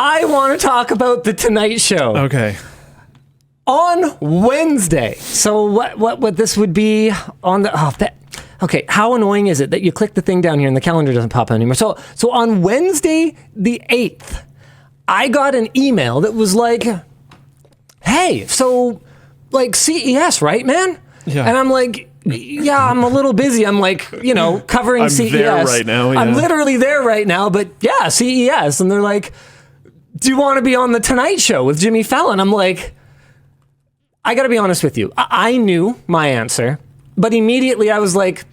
I want to talk about The Tonight Show. Okay. On Wednesday. So what this would be on the... Okay, how annoying is it that you click the thing down here and the calendar doesn't pop anymore? So on Wednesday the 8th, I got an email that was like, hey, so like CES, right, man? Yeah. And I'm like, yeah, I'm a little busy. I'm like, covering CES. I'm there right now. Yeah. I'm literally there right now, but yeah, CES. And they're like, do you want to be on The Tonight Show with Jimmy Fallon? I'm like, I got to be honest with you. I knew my answer, but immediately I was like,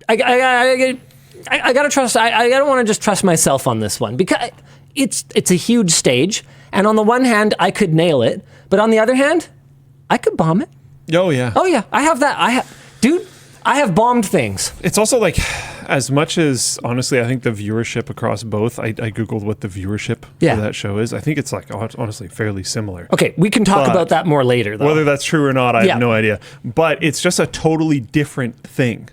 I got to trust. I don't want to just trust myself on this one because it's a huge stage. And on the one hand, I could nail it, but on the other hand, I could bomb it. Oh yeah. Oh yeah. I have that. Dude, I have bombed things. It's also like, as much as honestly, I think the viewership across both. I googled what the viewership for that show is. I think it's like honestly fairly similar. Okay, we can talk about that more later, though. Whether that's true or not, I have no idea. But it's just a totally different thing.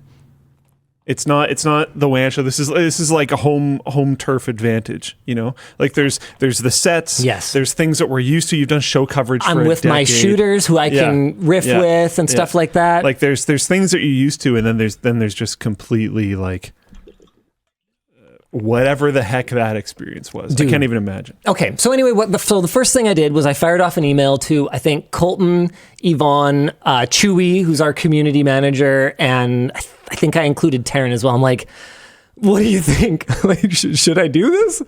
It's not the WAN show. This is like a home turf advantage, Like there's the sets. Yes. There's things that we're used to. You've done show coverage for a decade. I'm with my shooters who I can riff with and stuff like that. Like there's things that you're used to, and then there's just completely like whatever the heck that experience was. Dude. I can't even imagine. Okay, so anyway, so the first thing I did was I fired off an email to, I think, Colton, Yvonne, Chewy, who's our community manager, and I think I included Taryn as well. I'm like, what do you think? Like, should I do this?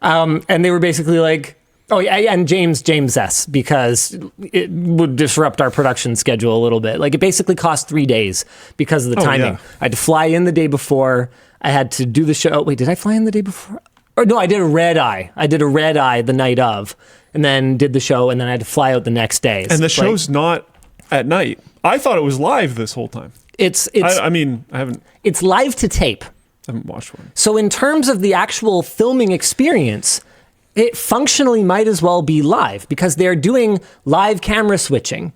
And they were basically like, oh yeah, and James S, because it would disrupt our production schedule a little bit. Like it basically cost 3 days because of the timing. Yeah. I had to fly in the day before. I had to do the show. Wait, did I fly in the day before? Or no, I did a red eye. the night of, and then did the show, and then I had to fly out the next day. And the show's not at night. I thought it was live this whole time. I haven't. It's live to tape. I haven't watched one. So in terms of the actual filming experience, it functionally might as well be live because they're doing live camera switching.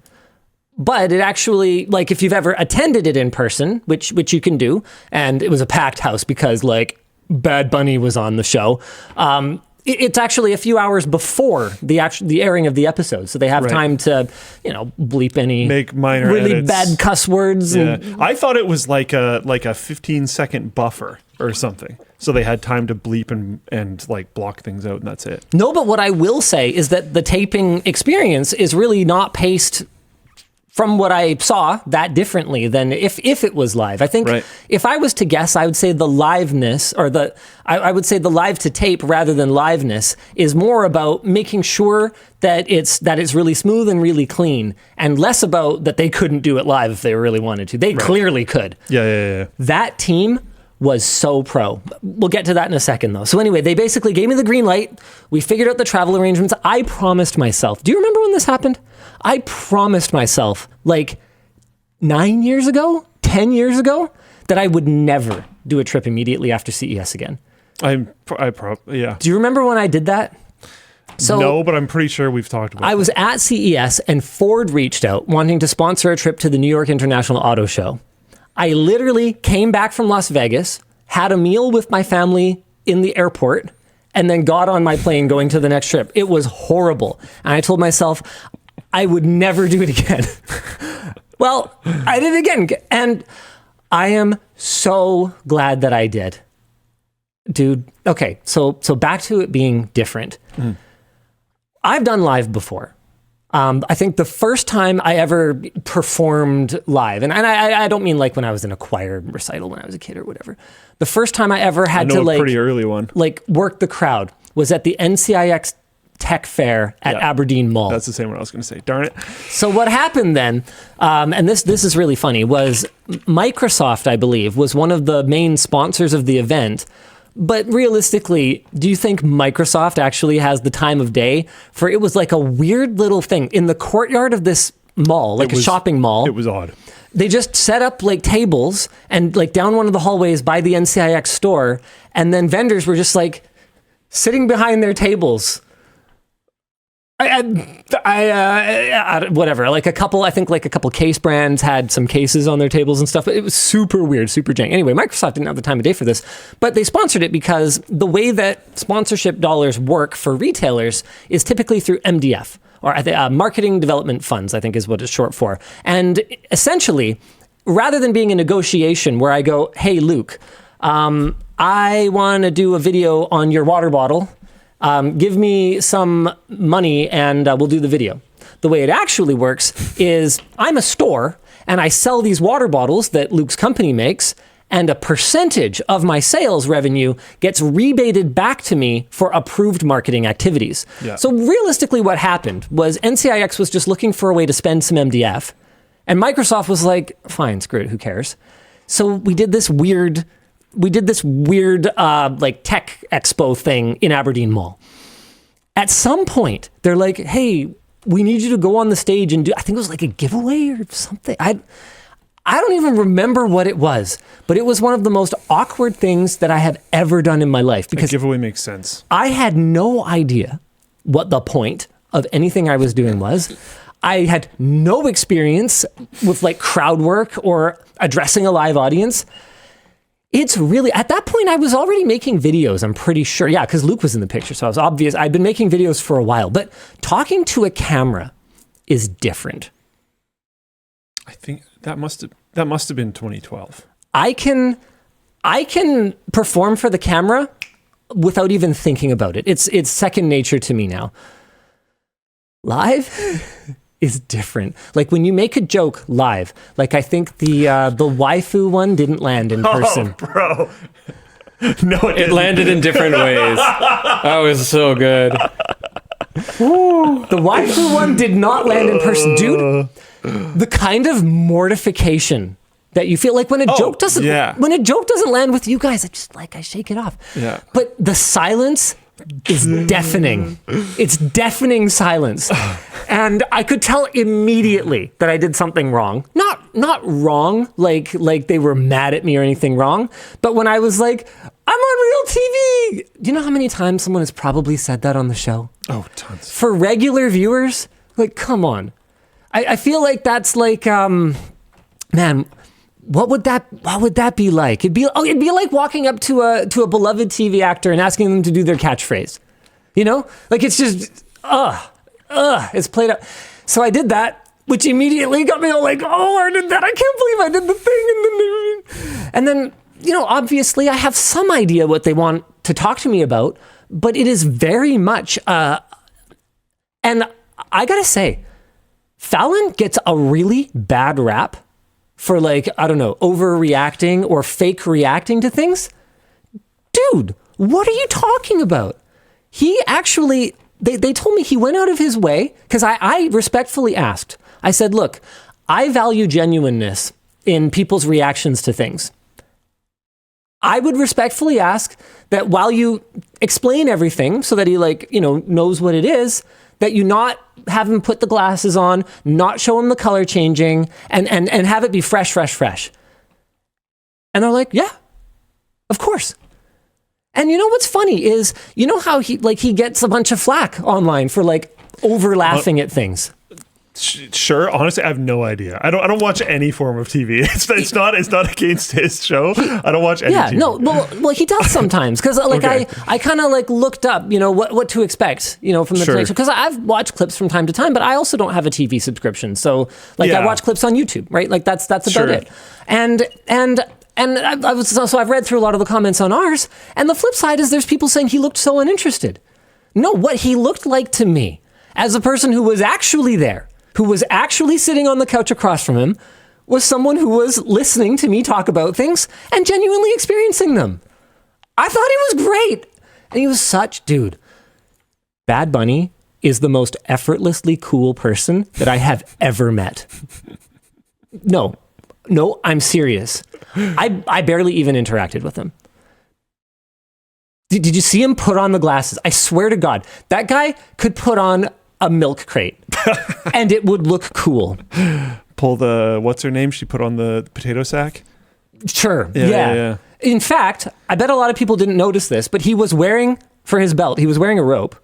But it actually, like if you've ever attended it in person, which you can do, and it was a packed house because like Bad Bunny was on the show, it's actually a few hours before the airing of the episode. So they have time to, bleep any make minor really edits. Bad cuss words. Yeah. I thought it was like a 15-second buffer or something. So they had time to bleep and like block things out, and that's it. No, but what I will say is that the taping experience is really not paced from what I saw that differently than if it was live. I think if I was to guess, I would say the liveness or I would say the live to tape rather than liveness is more about making sure that it's really smooth and really clean, and less about that they couldn't do it live if they really wanted to. They clearly could. Yeah. That team was so pro. We'll get to that in a second, though. So anyway, they basically gave me the green light. We figured out the travel arrangements. I promised myself. Do you remember when this happened? I promised myself like 9 years ago, 10 years ago, that I would never do a trip immediately after CES again. Yeah. Do you remember when I did that? So, no, but I'm pretty sure we've talked about it. I was at CES and Ford reached out wanting to sponsor a trip to the New York International Auto Show. I literally came back from Las Vegas, had a meal with my family in the airport, and then got on my plane going to the next trip. It was horrible. And I told myself I would never do it again. Well, I did it again. And I am so glad that I did. Dude, okay, so back to it being different. I've done live before. I think the first time I ever performed live, and I don't mean like when I was in a choir recital when I was a kid or whatever. The first time I ever had to like pretty early one, like work the crowd was at the NCIX Tech Fair at Aberdeen Mall. That's the same one I was going to say. Darn it. So what happened then, and this is really funny, was Microsoft, I believe, was one of the main sponsors of the event. But realistically, do you think Microsoft actually has the time of day for it was like a weird little thing in the courtyard of this mall, like a shopping mall. It was odd. They just set up like tables and like down one of the hallways by the NCIX store. And then vendors were just like sitting behind their tables Whatever. Like a couple case brands had some cases on their tables and stuff. It was super weird, super jank. Anyway, Microsoft didn't have the time of day for this, but they sponsored it because the way that sponsorship dollars work for retailers is typically through MDF, or marketing development funds, I think is what it's short for. And essentially, rather than being a negotiation where I go, hey, Luke, I want to do a video on your water bottle. Give me some money and we'll do the video. The way it actually works is I'm a store and I sell these water bottles that Luke's company makes, and a percentage of my sales revenue gets rebated back to me for approved marketing activities. Yeah. So realistically what happened was NCIX was just looking for a way to spend some MDF, and Microsoft was like, fine, screw it, who cares? So we did this weird like tech expo thing in Aberdeen Mall. At some point, they're like, hey, we need you to go on the stage and do, I think it was like a giveaway or something. I don't even remember what it was, but it was one of the most awkward things that I have ever done in my life. Because a giveaway makes sense. I had no idea what the point of anything I was doing was. I had no experience with like crowd work or addressing a live audience. It's really, at that point, I was already making videos, I'm pretty sure. Yeah, because Luke was in the picture, so it was obvious. I'd been making videos for a while, but talking to a camera is different. I think that must have been 2012. I can perform for the camera without even thinking about it. It's second nature to me now. Live is different. Like when you make a joke live, like I think the waifu one didn't land in person. Oh, bro. No, it landed in different ways. That was so good. The waifu one did not land in person. Dude, the kind of mortification that you feel like when a joke doesn't land with you guys, I shake it off. Yeah. But the silence is deafening. It's deafening silence. And I could tell immediately that I did something wrong. Not wrong, like they were mad at me or anything wrong. But when I was like, I'm on real TV. Do you know how many times someone has probably said that on the show? Oh, tons. For regular viewers, like, come on. I feel like that's like, man, what would that be like? It'd be like walking up to a beloved TV actor and asking them to do their catchphrase. You know? Like it's just it's played out. So I did that, which immediately got me all like, oh, I did that. I can't believe I did the thing. And then, you know, obviously I have some idea what they want to talk to me about, but it is very much and I got to say, Fallon gets a really bad rap for like, I don't know, overreacting or fake reacting to things. Dude, what are you talking about? He actually, they told me he went out of his way, because I respectfully asked. I said, look, I value genuineness in people's reactions to things. I would respectfully ask that while you explain everything so that he knows what it is, that you not have him put the glasses on, not show him the color changing, and have it be fresh. And they're like, yeah, of course. And you know what's funny is, you know how he gets a bunch of flack online for like over laughing at things. Sure. Honestly, I have no idea. I don't watch any form of TV. It's not against his show. I don't watch any TV. No. Well, he does sometimes, because okay. I kind of like looked up, what to expect, from the Tonight Show, because I've watched clips from time to time, but I also don't have a TV subscription, so I watch clips on YouTube, right? Like that's about it. And I've read through a lot of the comments on ours, and the flip side is there's people saying he looked so uninterested. No, what he looked like to me, as a person who was actually there, who was actually sitting on the couch across from him, was someone who was listening to me talk about things and genuinely experiencing them. I thought he was great. And he was dude. Bad Bunny is the most effortlessly cool person that I have ever met. No, I'm serious. I barely even interacted with him. Did you see him put on the glasses? I swear to God, that guy could put on a milk crate and it would look cool. Pull the, what's her name? She put on the potato sack? Sure. Yeah. In fact, I bet a lot of people didn't notice this, but he was wearing, for his belt, he was wearing a rope.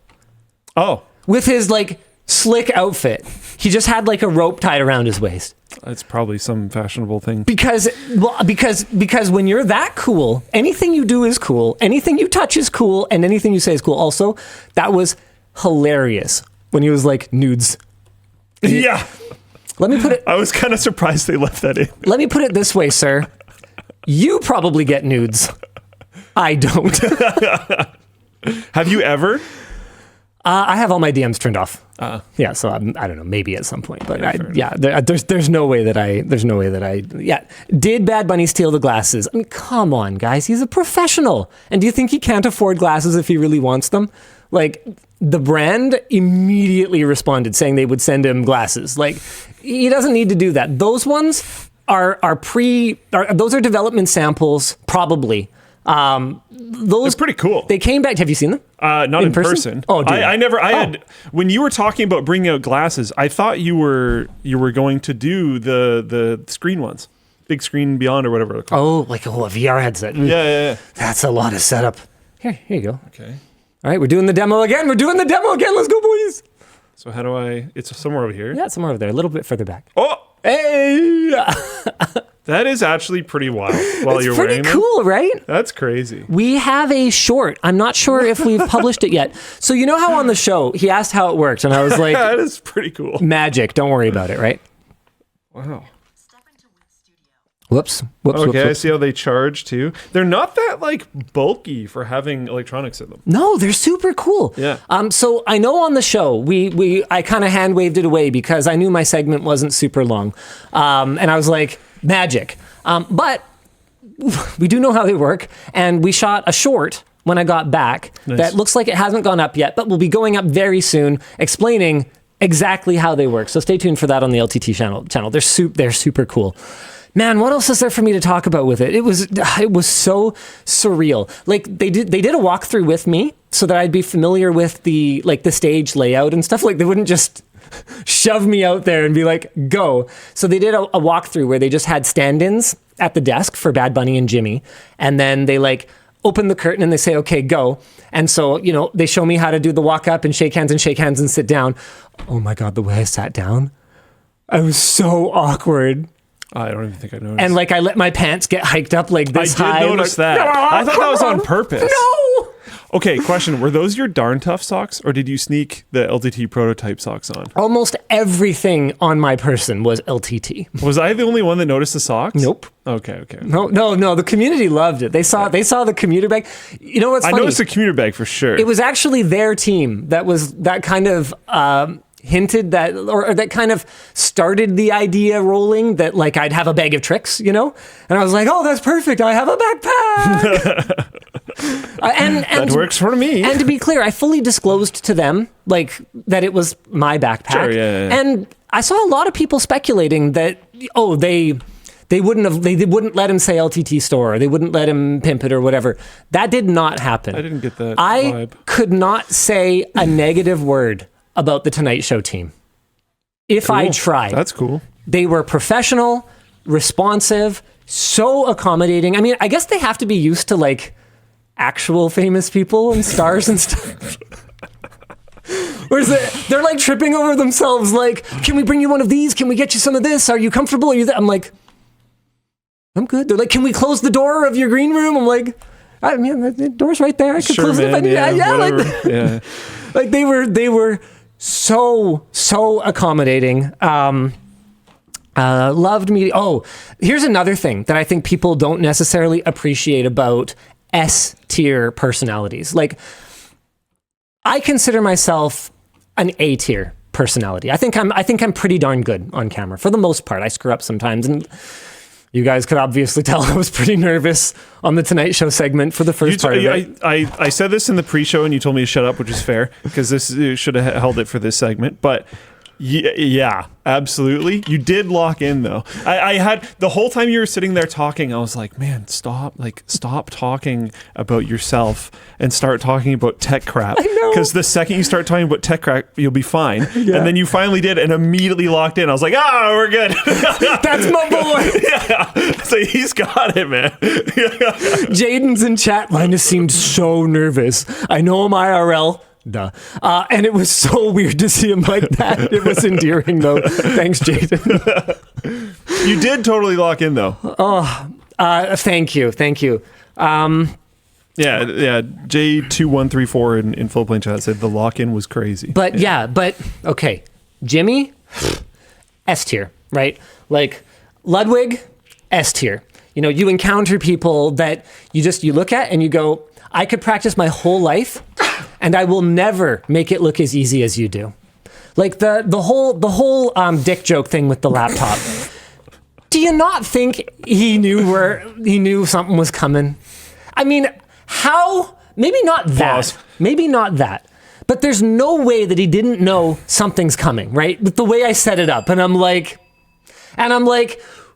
Oh. with his like slick outfit. He just had like a rope tied around his waist. It's probably some fashionable thing. Because when you're that cool, anything you do is cool, anything you touch is cool, and anything you say is cool. Also, that was hilarious when he was like nudes. Yeah. Let me put it. I was kind of surprised they left that in. Let me put it this way, sir. You probably get nudes. I don't. Have you ever? I have all my DMs turned off. Yeah, so I don't know, maybe at some point, but there's no way that I. Did Bad Bunny steal the glasses? I mean, come on, guys, he's a professional, and do you think he can't afford glasses if he really wants them? Like, the brand immediately responded saying they would send him glasses. Like, he doesn't need to do that. Those ones are those are development samples, probably. Those They're pretty cool. They came back. Have you seen them? Not in person. Oh, dude. I never. Had when you were talking about bringing out glasses. I thought you were going to do the screen ones, big screen beyond or whatever. It's called. Oh, like a VR headset. Yeah. That's a lot of setup. Here you go. Okay. All right, we're doing the demo again. Let's go, boys. So how do I? It's somewhere over here. Yeah, somewhere over there, a little bit further back. Oh, hey. That is actually pretty wild. While It's you're pretty wearing cool, them. right? That's crazy. We have a short. I'm not sure if we've published it yet. So you know how on the show he asked how it worked, and I was like, That is pretty cool. magic. Don't worry about it, right? Wow. Whoops. Okay, I see how they charge too. They're not that like bulky for having electronics in them. No, they're super cool. Yeah. So I know on the show I kind of hand waved it away because I knew my segment wasn't super long, and I was like, magic. But we do know how they work, and we shot a short when I got back that looks like it hasn't gone up yet, but will be going up very soon, explaining exactly how they work. So stay tuned for that on the LTT channel. They're super cool. Man, what else is there for me to talk about with it? It was so surreal. Like they did a walkthrough with me so that I'd be familiar with the stage layout and stuff. Like they wouldn't just shove me out there and be like, go. So they did a walkthrough where they just had stand-ins at the desk for Bad Bunny and Jimmy. And then they like open the curtain and they say, okay, go. And so, they show me how to do the walk up and shake hands and sit down. Oh my God, the way I sat down, I was so awkward. I don't even think I noticed. And like I let my pants get hiked up like this high. I did notice that. I thought that was on purpose. No! Okay, question. Were those your Darn Tough socks or did you sneak the LTT prototype socks on? Almost everything on my person was LTT. Was I the only one that noticed the socks? Nope. Okay. No. The community loved it. They saw the commuter bag. You know what's funny? I noticed the commuter bag for sure. It was actually their team that kind of hinted that, or that kind of started the idea rolling that like I'd have a bag of tricks, And I was like, oh, that's perfect. I have a backpack. and that works for me. And to be clear, I fully disclosed to them like that it was my backpack. Sure, yeah. And I saw a lot of people speculating that, they wouldn't let him say LTT store, or they wouldn't let him pimp it or whatever. That did not happen. I didn't get that I vibe. could not say a negative word about the Tonight Show team. If Cool. I tried. That's cool. They were professional, responsive, so accommodating. I mean, I guess they have to be used to like actual famous people and stars and stuff. Whereas they're like tripping over themselves like, can we bring you one of these? Can we get you some of this? Are you comfortable? Are you I'm like, I'm good. They're like, can we close the door of your green room? I'm like, I mean, the door's right there. I could close it if I need. Yeah. Like they were so accommodating. Loved me. Oh, here's another thing that I think people don't necessarily appreciate about S-tier personalities. Like, I consider myself an A-tier personality. I think I'm pretty darn good on camera for the most part. I screw up sometimes, and you guys could obviously tell I was pretty nervous on the Tonight Show segment for the first part of it. I said this in the pre-show and you told me to shut up, which is fair because this should have held it for this segment. But yeah, absolutely. You did lock in though. I had the whole time you were sitting there talking, I was like, man, stop talking about yourself and start talking about tech crap. I know. Because the second you start talking about tech crap, you'll be fine. Yeah. And then you finally did and immediately locked in. I was like, we're good. That's my boy. Yeah. So he's got it, man. Jaden's in chat. Linus seemed so nervous. I know him IRL. duh. And it was so weird to see him like that. It was endearing, though. Thanks, Jaden. You did totally lock in, though. Thank you. Yeah. J2134 in full plane chat said the lock-in was crazy. But okay. Jimmy, S tier, right? Like Ludwig, S tier. You know, you encounter people that you look at and you go, I could practice my whole life and I will never make it look as easy as you do. Like the whole dick joke thing with the laptop. Do you not think he knew something was coming? I mean, how? Maybe not that. Pause. Maybe not that. But there's no way that he didn't know something's coming, right? With the way I set it up. And I'm like,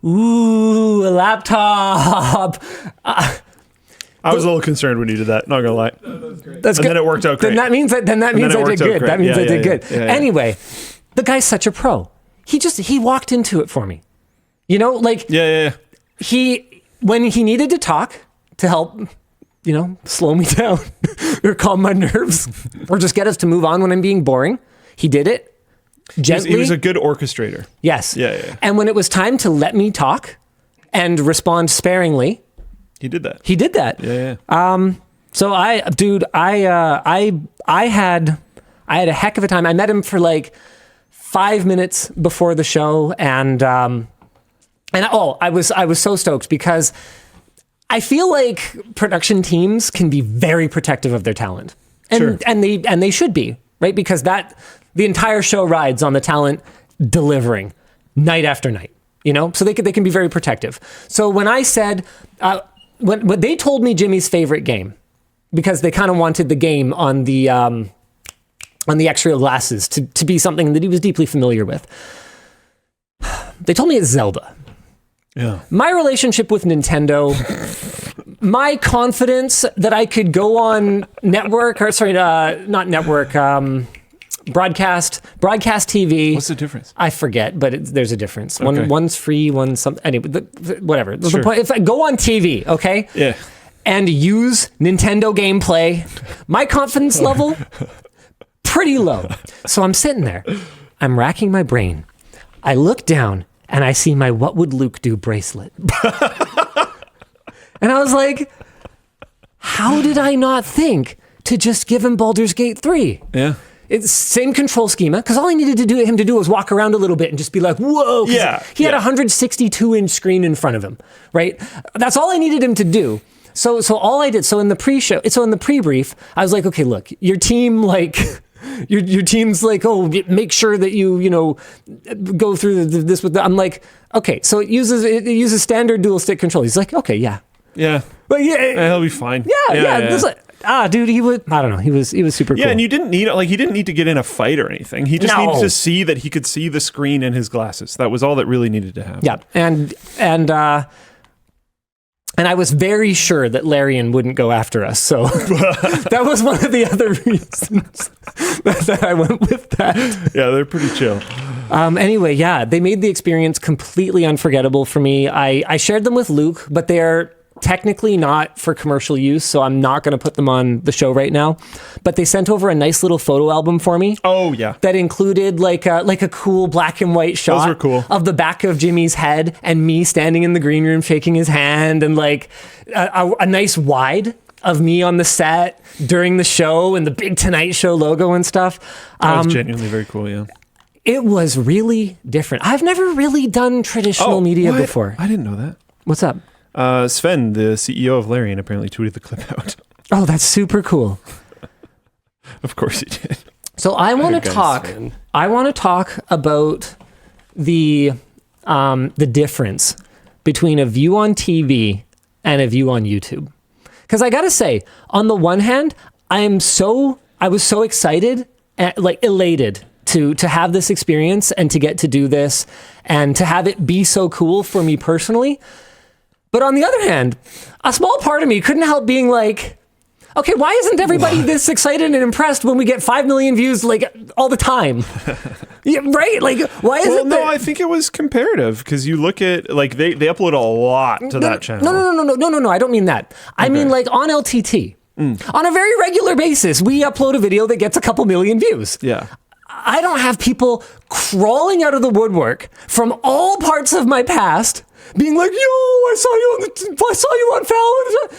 ooh, a laptop. I was a little concerned when you did that, not gonna lie. That's good. Then it worked out great. Then that means I did good. That means I did good. Yeah. Anyway, the guy's such a pro. He walked into it for me. You know, like when he needed to talk to help, you know, slow me down or calm my nerves or just get us to move on when I'm being boring, he did it gently. He was a good orchestrator. Yes. Yeah. And when it was time to let me talk and respond sparingly, He did that. Yeah. So I had a heck of a time. I met him for like 5 minutes before the show, and I was so stoked because I feel like production teams can be very protective of their talent, and they should be, right? Because the entire show rides on the talent delivering night after night, you know. So they can be very protective. So when I said when they told me Jimmy's favorite game, because they kind of wanted the game on the Xreal glasses to be something that he was deeply familiar with, they told me it's Zelda. Yeah. My relationship with Nintendo, my confidence that I could go on broadcast TV. What's the difference? I forget, but there's a difference. Okay. One's free, one's something. Anyway, whatever. Sure. The point, if I go on TV, okay? Yeah. And use Nintendo gameplay, my confidence level, pretty low. So I'm sitting there. I'm racking my brain. I look down and I see my What Would Luke Do bracelet. And I was like, how did I not think to just give him Baldur's Gate 3? Yeah. It's same control schema, because all I needed him to do was walk around a little bit and just be like, whoa. Yeah. He had a 162-inch screen in front of him, right? That's all I needed him to do. So all I did, so in the pre-brief, I was like, okay, look, your team, like... Your team's like, oh, make sure that you go through this with the, I'm like, okay, so it uses standard dual stick control. He's like, okay, yeah. Yeah. But He'll be fine. Yeah. Dude, he was, I don't know. He was super cool. Yeah, and he didn't need to get in a fight or anything. He just needed to see that he could see the screen in his glasses. That was all that really needed to happen. Yeah. And I was very sure that Larian wouldn't go after us. So that was one of the other reasons that I went with that. Yeah, they're pretty chill. Anyway, yeah, they made the experience completely unforgettable for me. I shared them with Luke, but they're technically not for commercial use, so I'm not going to put them on the show right now. But they sent over a nice little photo album for me. Oh, yeah. That included like a cool black and white shot. Those were cool. Of the back of Jimmy's head and me standing in the green room shaking his hand, and like a nice wide of me on the set during the show and the big Tonight Show logo and stuff. That was genuinely very cool, yeah. It was really different. I've never really done traditional media before. I didn't know that. What's up? Sven, the CEO of Larian, apparently tweeted the clip out. Oh, that's super cool. Of course he did. So I want to talk. Sven. I want to talk about the difference between a view on TV and a view on YouTube. Because I gotta say, on the one hand, I was so excited and like elated to have this experience and to get to do this and to have it be so cool for me personally. But on the other hand, a small part of me couldn't help being like, okay, why isn't everybody this excited and impressed when we get 5 million views like all the time? Yeah, right? Like, why is it? No, I think it was comparative because you look at like they upload a lot to that channel. No. I don't mean that. I mean like on LTT, On a very regular basis, we upload a video that gets a couple million views. Yeah. I don't have people crawling out of the woodwork from all parts of my past being like, yo, I saw you on Fallon.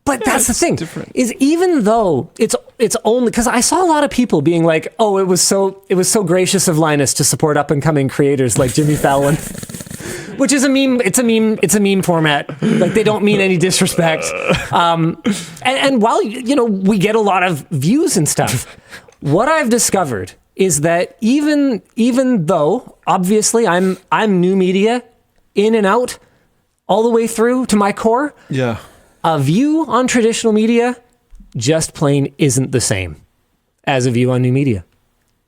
But that's the thing, different. is even though it's only because I saw a lot of people being like, oh, it was so gracious of Linus to support up and coming creators like Jimmy Fallon. Which is a meme. It's a meme format. Like, they don't mean any disrespect. And while, we get a lot of views and stuff, what I've discovered is that even though obviously I'm new media in and out all the way through to my core, Yeah. a view on traditional media just plain isn't the same as a view on new media.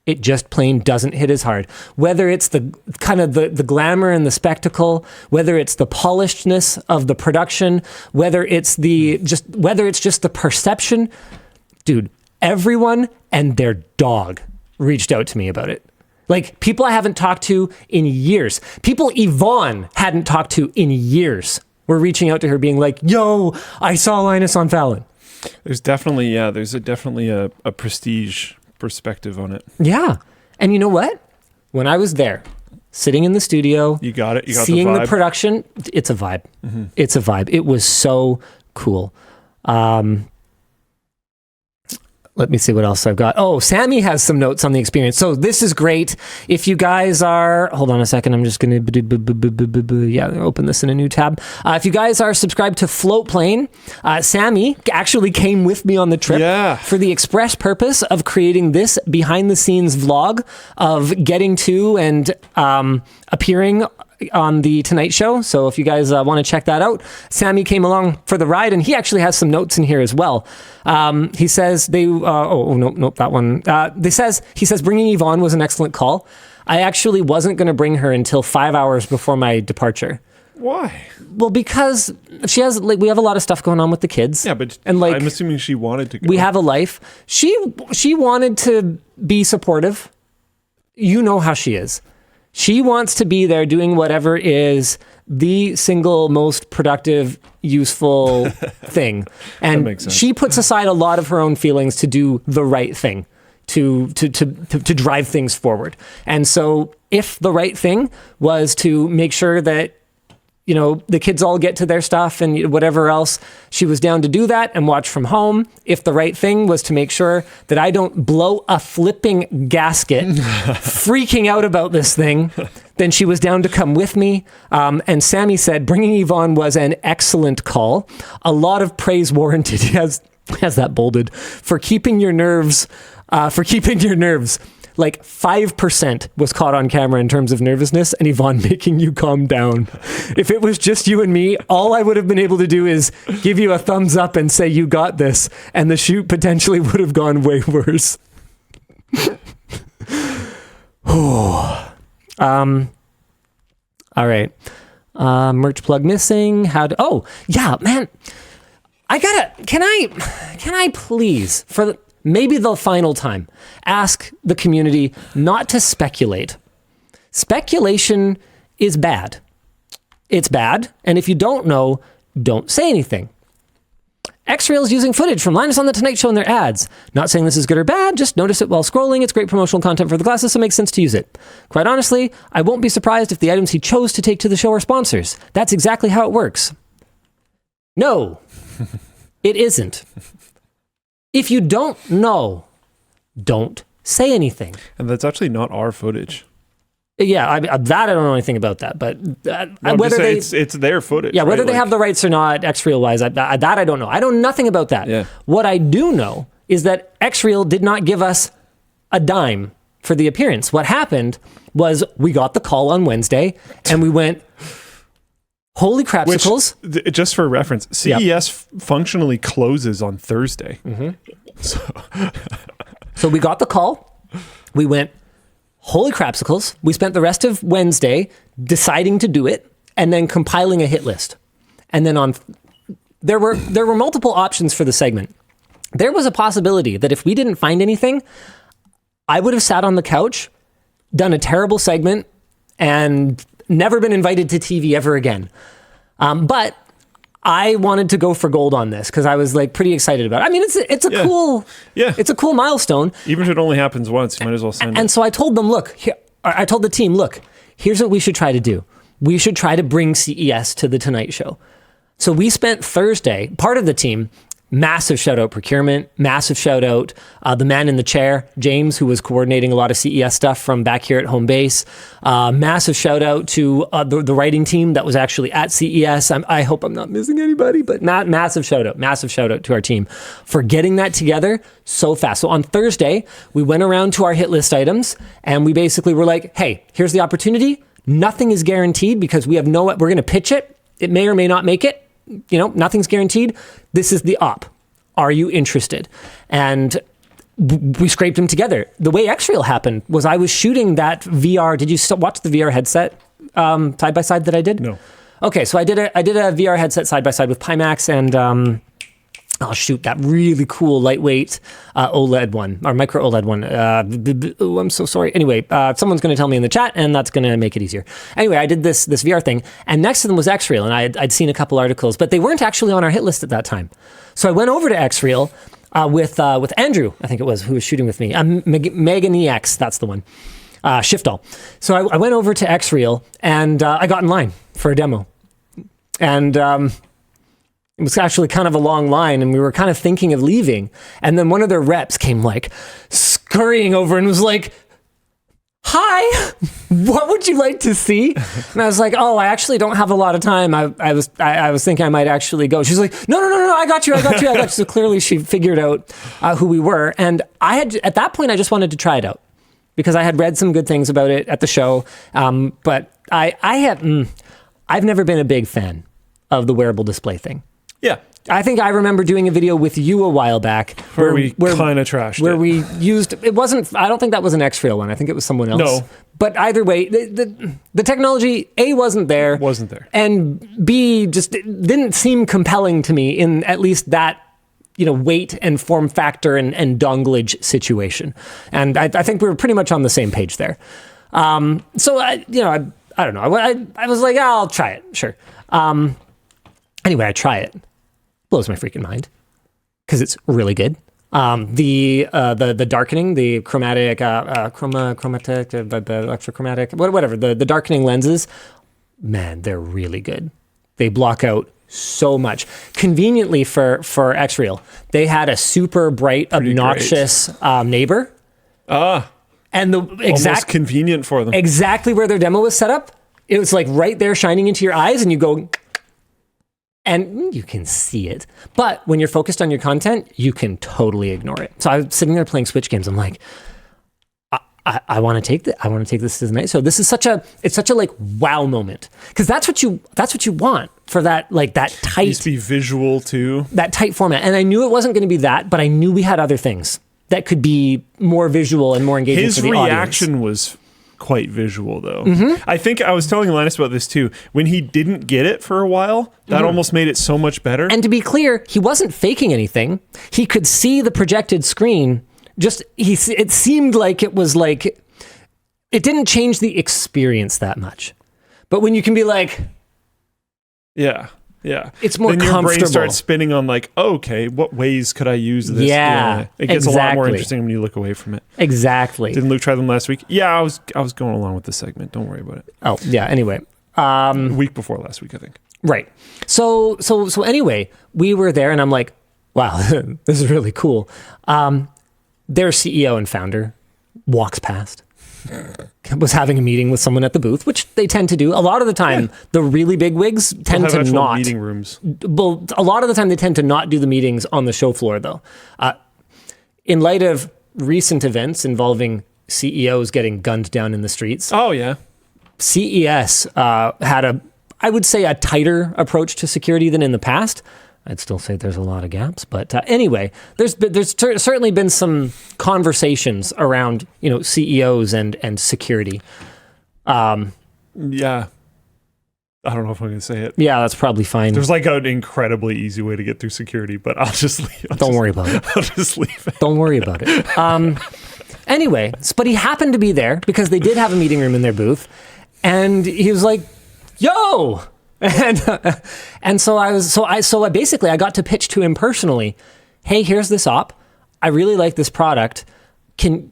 It just plain doesn't hit as hard. Whether it's the kind of the glamour and the spectacle, whether it's the polishedness of the production, whether it's just the perception, dude, everyone and their dog reached out to me about it. Like, people I haven't talked to in years. People Yvonne hadn't talked to in years were reaching out to her being like, yo, I saw Linus on Fallon. There's definitely a prestige perspective on it. Yeah. And you know what? When I was there, sitting in the studio, You got it. You got seeing the vibe. the production, it's a vibe. It's a vibe. It was so cool. Let me see what else I've got. Oh, Sammy has some notes on the experience. So this is great. If you guys are, hold on a second, I'm just going to, open this in a new tab. If you guys are subscribed to Floatplane, Sammy actually came with me on the trip for the express purpose of creating this behind the scenes vlog of getting to and appearing on the Tonight Show. So if you guys want to check that out, Sammy came along for the ride, and he actually has some notes in here as well. He says that one. He says bringing Yvonne was an excellent call. I actually wasn't going to bring her until 5 hours before my departure. Why? Well, because we have a lot of stuff going on with the kids. Yeah, but and I'm assuming she wanted to go. We have a life. She wanted to be supportive. You know how she is. She wants to be there doing whatever is the single most productive, useful thing. And makes sense. she puts aside a lot of her own feelings to do the right thing, to drive things forward. And so if the right thing was to make sure that, the kids all get to their stuff and whatever else, she was down to do that and watch from home. If the right thing was to make sure that I don't blow a flipping gasket freaking out about this thing, then she was down to come with me. And Sammy said, bringing Yvonne was an excellent call. A lot of praise warranted. He has that bolded for keeping your nerves. Like 5% was caught on camera in terms of nervousness, and Yvonne making you calm down. If it was just you and me, all I would have been able to do is give you a thumbs up and say, you got this. And the shoot potentially would have gone way worse. All right. Merch plug missing. Oh, yeah, man. Can I please, maybe the final time, ask the community not to speculate. Speculation is bad. It's bad, and if you don't know, don't say anything. Xreal is using footage from Linus on The Tonight Show in their ads. Not saying this is good or bad, just notice it while scrolling. It's great promotional content for the glasses, so it makes sense to use it. Quite honestly, I won't be surprised if the items he chose to take to the show are sponsors. That's exactly how it works. No, it isn't. If you don't know, don't say anything. And that's actually not our footage. Yeah, that I don't know anything about that, but whether it's their footage. Yeah, whether right? they have the rights or not, Xreal wise, that I don't know. I know nothing about that. Yeah. What I do know is that Xreal did not give us a dime for the appearance. What happened was we got the call on Wednesday, and we went, holy crapsicles. Which, just for reference, CES functionally closes on Thursday. So we got the call. We went, holy crapsicles. We spent the rest of Wednesday deciding to do it and then compiling a hit list. And then there were multiple options for the segment. There was a possibility that if we didn't find anything, I would have sat on the couch, done a terrible segment, and never been invited to TV ever again. But I wanted to go for gold on this because I was like pretty excited about it. I mean, it's a cool it's a cool milestone. Even if it only happens once, you might as well send it. And so I told them, look, I told the team, look, here's what we should try to do. We should try to bring CES to the Tonight Show. So we spent Thursday, part of the team, massive shout out procurement, massive shout out the man in the chair, James, who was coordinating a lot of CES stuff from back here at home base. Massive shout out to the writing team that was actually at CES. I hope I'm not missing anybody, but massive shout out to our team for getting that together so fast. So on Thursday, we went around to our hit list items and we basically were like, hey, here's the opportunity. Nothing is guaranteed because we're going to pitch it. It may or may not make it. Nothing's guaranteed. This is the op. Are you interested? And we scraped them together. The way Xreal happened was I was shooting that VR. Did you watch the VR headset side by side that I did? No. Okay, so I did a VR headset side by side with Pimax and that really cool lightweight OLED one, or micro OLED one. I'm so sorry. Anyway, someone's going to tell me in the chat, and that's going to make it easier. Anyway, I did this VR thing, and next to them was Xreal, and I'd seen a couple articles, but they weren't actually on our hit list at that time. So I went over to Xreal with Andrew, I think it was, who was shooting with me. Megan EX, that's the one. Shiftall. So I went over to Xreal, and I got in line for a demo. And it was actually kind of a long line, and we were kind of thinking of leaving. And then one of their reps came like scurrying over and was like, hi, what would you like to see? And I was like, oh, I actually don't have a lot of time. I was thinking I might actually go. She's like, no, I got you. So clearly she figured out who we were. And at that point, I just wanted to try it out because I had read some good things about it at the show. But I've never been a big fan of the wearable display thing. Yeah. I think I remember doing a video with you a while back where we kind of trashed where it. we used, it wasn't, I don't think that was an Xreal one. I think it was someone else. No. But either way, the technology, A, wasn't there. And B, just didn't seem compelling to me in at least that, weight and form factor and donglage situation. And I think we were pretty much on the same page there. So I don't know. I was like, I'll try it. Sure. Anyway, I try it. Blows my freaking mind because it's really good. The darkening, the chromatic, chromatic, the electrochromatic, whatever, the darkening lenses, man, they're really good. They block out so much. Conveniently for Xreal, they had a super bright, obnoxious neighbor. And almost convenient for them. Exactly where their demo was set up. It was like right there shining into your eyes, and you go, and you can see it. But when you're focused on your content, you can totally ignore it. So I was sitting there playing Switch games. I'm like, I want to take this. I want to take this to the night. So this is such a like wow moment, because that's what you want for that, like that tight. It needs to be visual too. That tight format. And I knew it wasn't going to be that, but I knew we had other things that could be more visual and more engaging for the audience. His reaction was quite visual though. Mm-hmm. I think I was telling Linus about this too. When he didn't get it for a while, that almost made it so much better. And to be clear, he wasn't faking anything. He could see the projected screen. It seemed like it was like, it didn't change the experience that much. But when you can be like, yeah, it's more then comfortable. Your brain starts spinning on like, okay, what ways could I use this? Yeah, it gets a lot more interesting when you look away from it. Exactly. Didn't Luke try them last week? Yeah, I was going along with the segment. Don't worry about it. Oh yeah. Anyway, week before last week, I think. Right. So anyway, we were there, and I'm like, wow, this is really cool. Their CEO and founder walks past. Was having a meeting with someone at the booth, which they tend to do. A lot of the time, the really big wigs tend to not. Meeting rooms. Well, a lot of the time, they tend to not do the meetings on the show floor, though. In light of recent events involving CEOs getting gunned down in the streets. Oh, yeah. CES had I would say, a tighter approach to security than in the past. I'd still say there's a lot of gaps, but anyway, there's certainly been some conversations around CEOs and security. Yeah, I don't know if I'm going to say it. Yeah, that's probably fine. There's like an incredibly easy way to get through security, but I'll just leave. Don't worry about it. I'll just leave it. Don't worry about it. Anyway, but he happened to be there because they did have a meeting room in their booth, and he was like, "Yo, And so I basically got to pitch to him personally, hey, here's this op. I really like this product. Can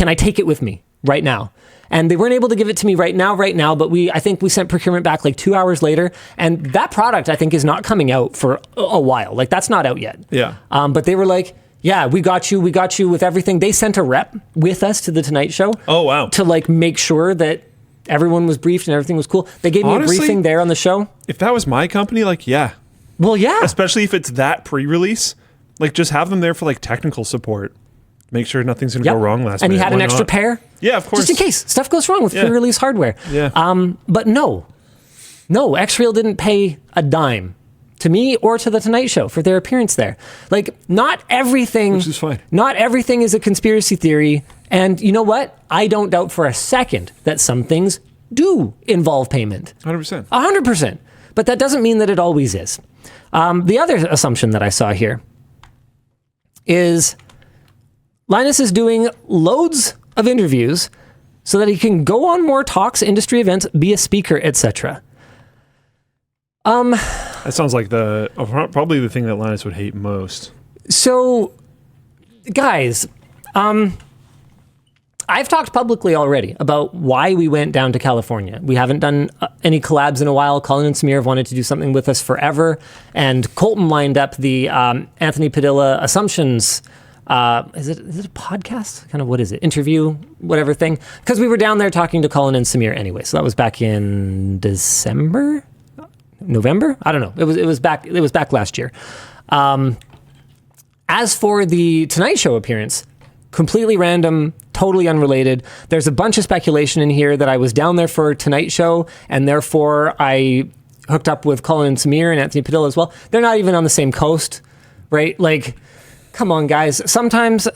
I take it with me right now? And they weren't able to give it to me right now, but I think we sent procurement back like 2 hours later. And that product, I think, is not coming out for a while. Like, that's not out yet. Yeah. But they were like, yeah, we got you with everything. They sent a rep with us to the Tonight Show. Oh, wow. To like make sure that everyone was briefed and everything was cool. They gave me a briefing there on the show. If that was my company, like, yeah. Well, yeah. Especially if it's that pre-release, like, just have them there for like technical support. Make sure nothing's going to go wrong last minute. And you had an extra pair? Yeah, of course. Just in case stuff goes wrong with pre-release hardware. Yeah. But no, Xreal didn't pay a dime to me or to the Tonight Show for their appearance there. Like, not everything, which is fine. Not everything is a conspiracy theory. And you know what? I don't doubt for a second that some things do involve payment. 100%. 100%. But that doesn't mean that it always is. The other assumption that I saw here is Linus is doing loads of interviews so that he can go on more talks, industry events, be a speaker, etc. That sounds like probably the thing that Linus would hate most. So, guys, I've talked publicly already about why we went down to California. We haven't done any collabs in a while. Colin and Samir have wanted to do something with us forever. And Colton lined up the Anthony Padilla Assumptions. Is it a podcast? Kind of, what is it? Interview, whatever thing. Because we were down there talking to Colin and Samir anyway. So that was back in December? November? I don't know. It was back last year. As for the Tonight Show appearance, completely random, totally unrelated. There's a bunch of speculation in here that I was down there for Tonight Show, and therefore I hooked up with Colin and Samir and Anthony Padilla as well. They're not even on the same coast, right? Like, come on, guys. Sometimes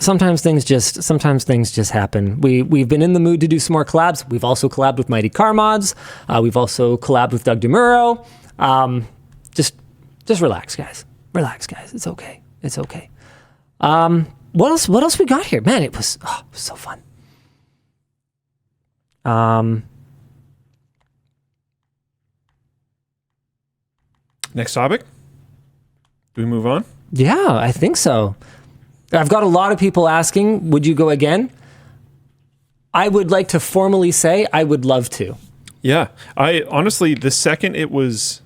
things just happen. We've been in the mood to do some more collabs. We've also collabed with Mighty Car Mods. We've also collabed with Doug DeMuro. Just relax, guys. Relax, guys. It's okay. It's okay. What else we got here? Man, it was so fun. Next topic? Do we move on? Yeah, I think so. I've got a lot of people asking, would you go again? I would like to formally say I would love to. Yeah. I honestly, the second it was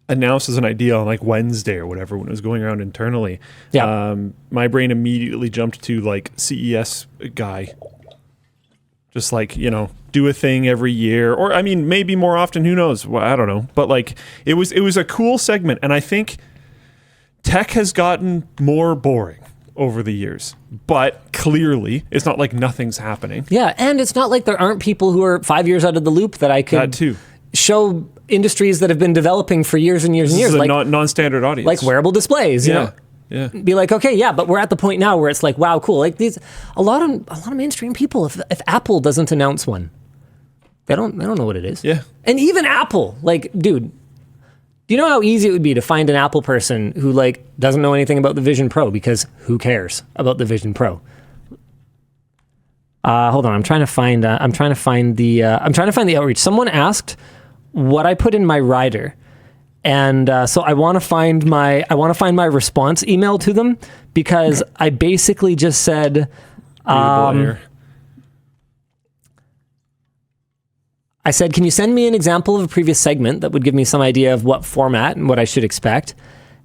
announced as an idea on like Wednesday or whatever, when it was going around internally, my brain immediately jumped to like CES guy. Just like, do a thing every year, or I mean, maybe more often, who knows? Well, I don't know. But like, it was a cool segment. And I think tech has gotten more boring over the years, but clearly it's not like nothing's happening. Yeah. And it's not like there aren't people who are 5 years out of the loop that I could show industries that have been developing for years and years and years. This is like a non-standard audience. Like wearable displays, you know? Yeah. Be like, okay, yeah, but we're at the point now where it's like, wow, cool. Like a lot of mainstream people, if Apple doesn't announce one, they don't know what it is. Yeah. And even Apple, like, dude, do you know how easy it would be to find an Apple person who like doesn't know anything about the Vision Pro, because who cares about the Vision Pro? Hold on, I'm trying to find the outreach. Someone asked what I put in my rider. And so I want to find my response email to them, because I basically just said, I said, can you send me an example of a previous segment that would give me some idea of what format and what I should expect?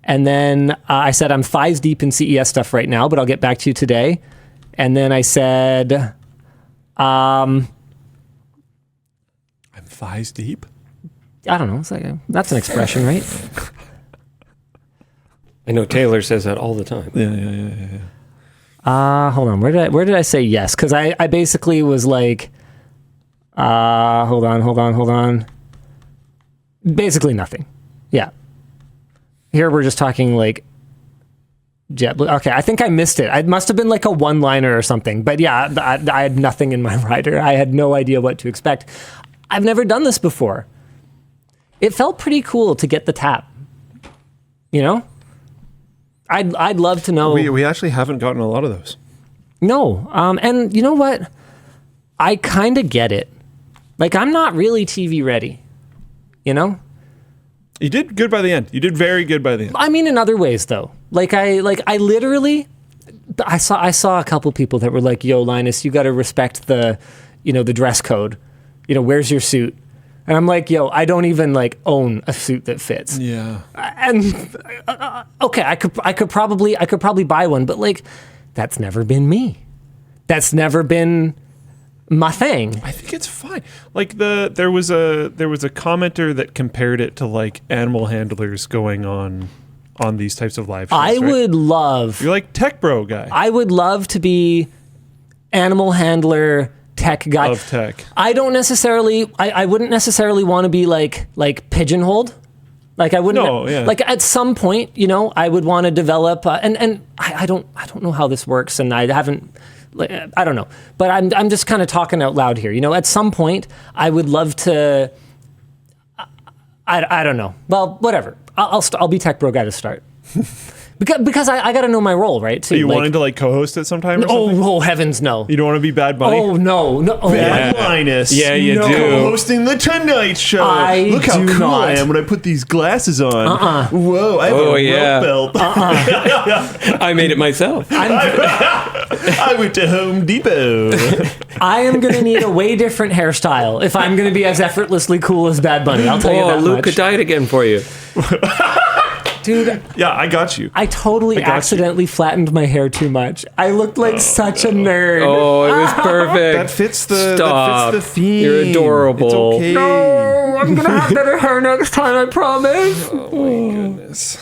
And then I said, I'm thighs deep in CES stuff right now, but I'll get back to you today. And then I said, I'm thighs deep? I don't know. It's like that's an expression, right? I know Taylor says that all the time. Yeah. Hold on. Where did I say yes? Because I basically was like, hold on. Basically nothing. Yeah. Here we're just talking like JetBlue. Okay, I think I missed it. It must have been like a one-liner or something. But yeah, I had nothing in my rider. I had no idea what to expect. I've never done this before. It felt pretty cool to get the tap. I'd love to know. We actually haven't gotten a lot of those. No. And you know what? I kind of get it. Like, I'm not really TV ready. You did good by the end. You did very good by the end. I mean, in other ways though. I literally, I saw a couple people that were like, "Yo, Linus, you got to respect the dress code. Where's your suit?" And I'm like, "Yo, I don't even like own a suit that fits." Yeah. And okay, I could probably buy one, but like, that's never been me. That's never been my thing. I think it's fine. Like there was a commenter that compared it to like animal handlers going on these types of live shows. I right? would love. You're like tech bro guy. I would love to be animal handler tech guy. Of tech. I don't necessarily. I wouldn't necessarily want to be like pigeonholed. Like I wouldn't. No, yeah. Like at some point, I would want to develop. And I don't know how this works, and I haven't. I don't know, but I'm just kind of talking out loud here. At some point, I would love to. I don't know. Well, whatever. I'll be tech bro guy to start. Because I got to know my role, right? So you wanted to like co-host it sometime or something? Oh heavens no. You don't want to be Bad Bunny? Oh no. Oh, Bad Linus. Yeah, you No. do. Co-hosting the Tonight Show. I Look how do cool not. I am when I put these glasses on. Whoa, I have a yeah. rope belt. I made it myself. I went to Home Depot. I am going to need a way different hairstyle if I'm going to be as effortlessly cool as Bad Bunny. I'll tell you that Luke much. could dye it again for you. Dude, Yeah, I got you. I totally got you. accidentally flattened my hair too much. I looked like such a nerd. Oh, it was perfect. That fits the Stop. That fits the theme. You're adorable. It's okay. No, I'm going to have better hair next time, I promise. Oh my goodness.